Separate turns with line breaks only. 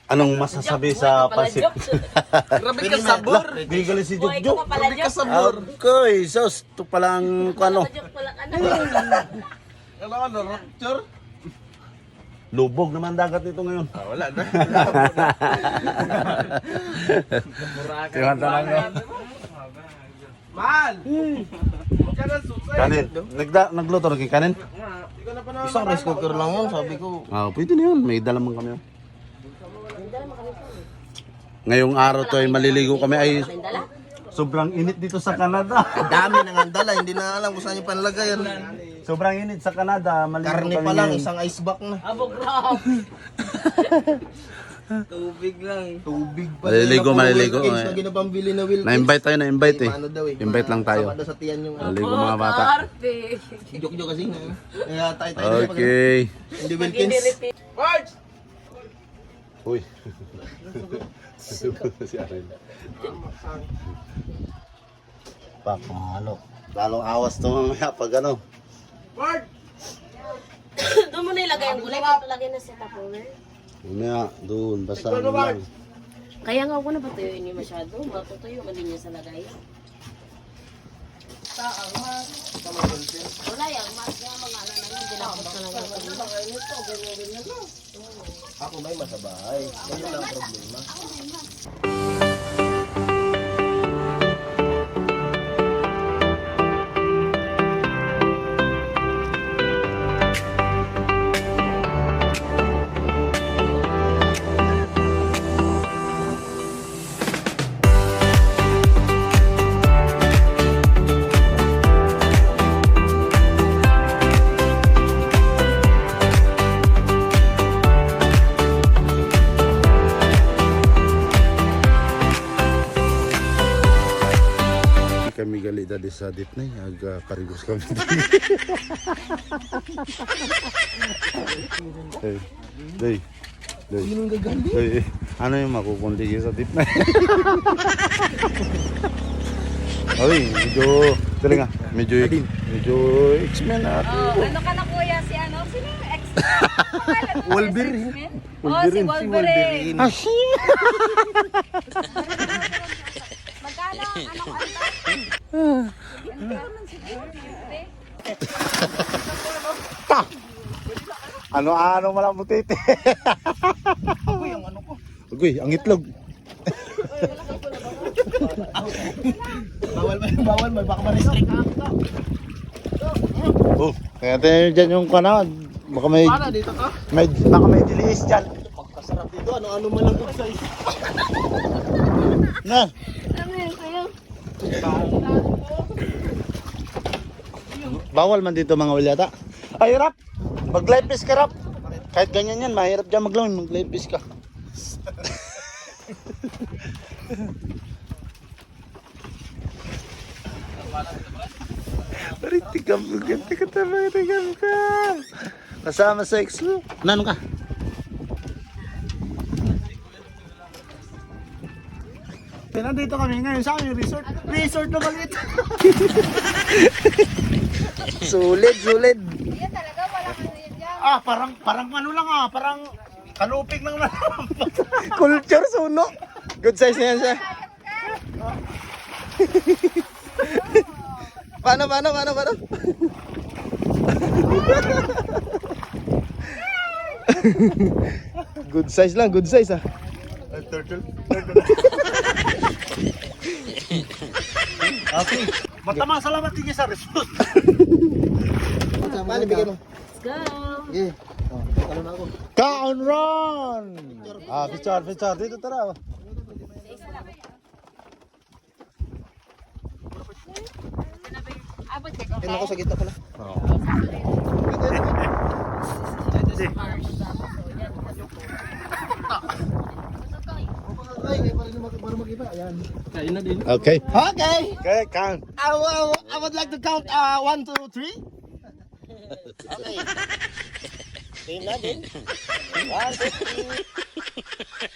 Anong masasabi sa pansit?
Grabe ka sabor.
Gigali si Jukjuk.
Grabe ka sabor.
Okay, sos. Ito palang ano.
Alam ka na, rapture?
Lubog naman dagat nito ngayon.
Wala na.
Tiwan tanang no.
Mahal! Diyan ang susay.
Kanin. Nagluto rin kanin?
Isang rice cooker lang yun, sabi ko.
Ah, pwede na yun. May dala man kami. Ngayong araw to ay maliligo kami ay sobrang init dito sa Canada.
Ang dami nang andala, hindi na alam kung saan yung panlagay yan.
Sobrang init sa Canada. Maliligo
Karne
kami
pa lang,
ngayon.
isang ice box na.
Tubig lang.
Tubig pa.
Maliligo, maliligo,
Wilkins
eh.
na ginapambili na Wilkins.
Na-invite tayo, na-invite eh.
Paano daw eh?
Invite lang tayo.
Sama daw sa tiyan yung
Maliligo mga bata.
joke kasi na. Kaya tayo na
Okay.
Hindi Wilkins.
Marge!
Uy. Si Aren. Pakalo. Lalong awas to mamaya pag ano.
Marge!
Doon mo na ilagay ang gulay, papalagay na sa Tupperware.
Mamaya, doon. Basta ano lang.
Kaya nga ako na patuyuin niyo masyado, matutuyo man din niya sa lagay. Wala yan, mas nga mga ano na yun, dinapos na lang ako.
Ako may masabay. Ganyan lang ang problema.
Kami gali dali sa ditnay, aga karibos kami. Hey, day. Day. Ano yung makukundi sa ditnay? Ay, medyo X-Men na.
Oh, ano ka na kuya? Si ano? Sino yung ex?
Wolverine.
Oh, si Wolverine. Magkano ang ano ko
Ano malang butete. Uy, ang ano ko. Uy, ang itlog.
Bawal, baka ma-restrict.
Oh, kaya tayo dyan yung kana. Baka may
Dito ka?
baka may dilis dyan.
Pagkasarap dito, ano man lang sa isa.
Na.
Ano yun sa'yo?
Bawal man dito mga ulyata. Ay, rap. Mag-live fish ka, rap. Kahit ganyan yan, mahirap dyan mag-live fish ka. Tigam ka. Kasama sa ex mo. Nano ka? Nandito kami ngayon sa aming resort. Resort na maliit. Sulit.
Yan talaga, walang ano yan dyan.
Parang ano lang parang kalupig lang na. Culture suno. Good size na yan siya. Paano? Good size ah. Turtle. Okay. Matama, salamat tingin sa resort.
Mali, bigyan mo.
Let's go!
Yeah. Ano na ako?
Kaon run! Picture. Dito tara.
Abot ka ko.
Yan ako sa gitna pala. Ay, para mag-iba. Ayan. Kain na din.
Okay.
Okay.
Okay, count.
I would like to count 1, 2, 3. Okay. Kain na din. 1, 2, 3.